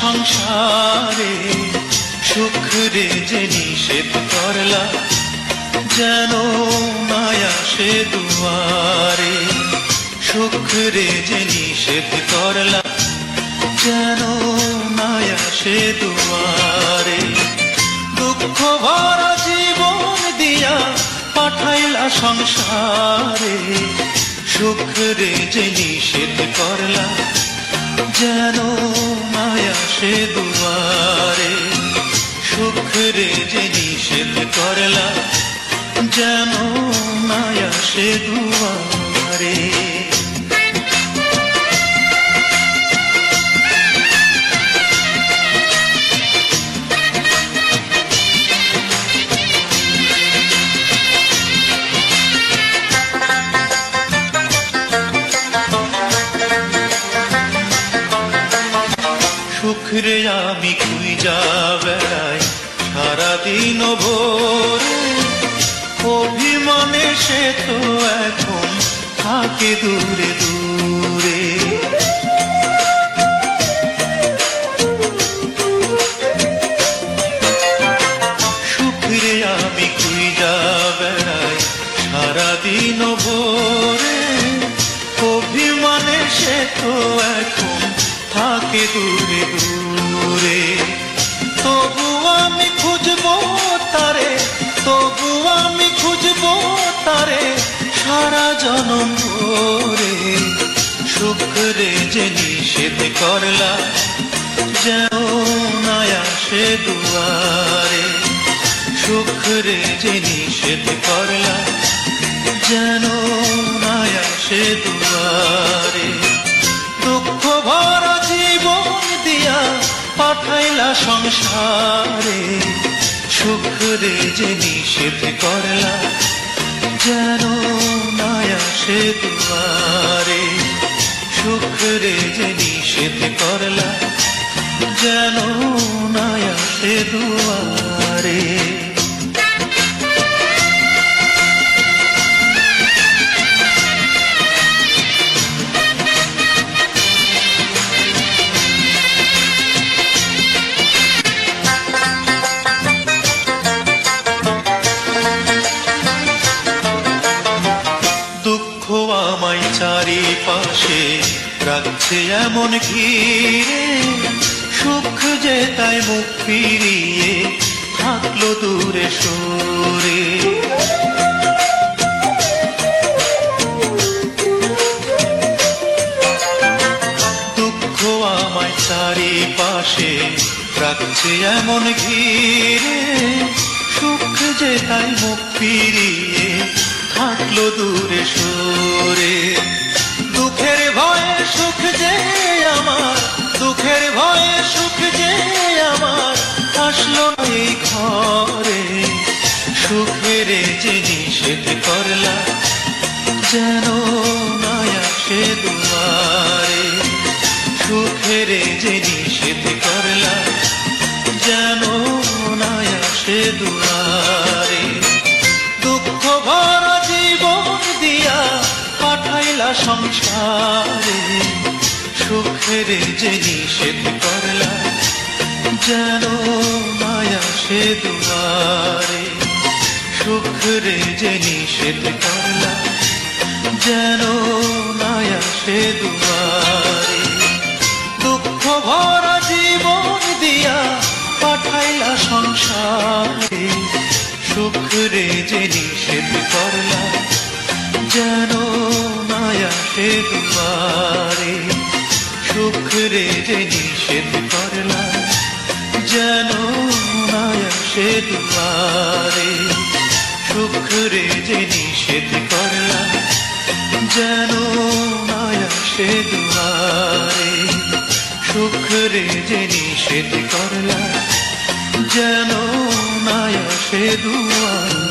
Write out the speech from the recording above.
সংসারে, সুখ রে যে নিষেধ করলা, যেন না আসে দুয়ারে। সুখ রে যে নিষেধ করলা, যেন না আসে দুয়ারে। দুঃখ ভরা জীবন দিয়া পাঠাইলা সংসারে, সুখ রে যে নিষেধ করলা, যেন না আসে দুয়ারে। সুখ রে যে নিষেধ করলা, যেন না আসে দুয়ারে। সুখ রে আমি খুঁজা বেড়াই সারাদিন ভোরে, অভিমানে সে তো এখন থাকে দূরে দূরে। সুখ রে আমি খুঁজা বেড়াই সারাদিন ভোরে, অভিমানে সে তো এখন থাকে দূরে দূরে। তবু আমি খুঁজবো তারে, তবু আমি খুঁজবো তারে সারা জনম ভরে। সুখ রে যে নিষেধ করলা, যেন না আসে দুয়ারে। সুখ রে যে নিষেধ করলা, যেন না আসে দুয়ারে। দুঃখ ভরা জীবন দিয়া পাঠাইলা সংসারে, সুখ রে যে নিষেধ করলা, যেন না আসে দুয়ারে। সুখ রে যে নিষেধ করলা, যেন না আসে দুয়ারে। দুঃখ আমায় চারিপাশে রাখছে এমন ঘিরে, সুখ যে তাই মুখ ফিরিয়ে থাকলো দূরে সরে। দুঃখ আমায় চারিপাশে রাখছে এমন ঘিরে, সুখ যে তাই মুখ ফিরিয়ে থাকলো দূরে সরে। দুঃখের ভয়ে সুখ যে আমার, দুঃখের ভয়ে সুখ যে আমার আসলো না এই ঘরে। সুখের যে নিষেধ করলা, যেন না আসে দুয়ারে। সুখের যে নিষেধ করলা, যেন না আসে দুয়ারে। দুঃখ ভরা জীবন দিয়া পাঠাইলা সংসারে, সুখের যে নিষেধ করলা, যেন না আসে দুয়ারে। সুখ রে যে নিষেধ করলা, যেন না আসে দুয়ারে। দুঃখ ভরা জীবন দিয়া পাঠাইলা সংসারে, সুখ রে যে নিষেধ করলা, যেন না আসে দুয়ারে। সুখ রে যে নিষেধ করলা, যেন না আসে দুয়ারে। সুখ রে যে নিষেধ করলা, যেন না আসে দুয়ারে। সুখ রে যে নিষেধ করলা, যেন না আসে দুয়ারে।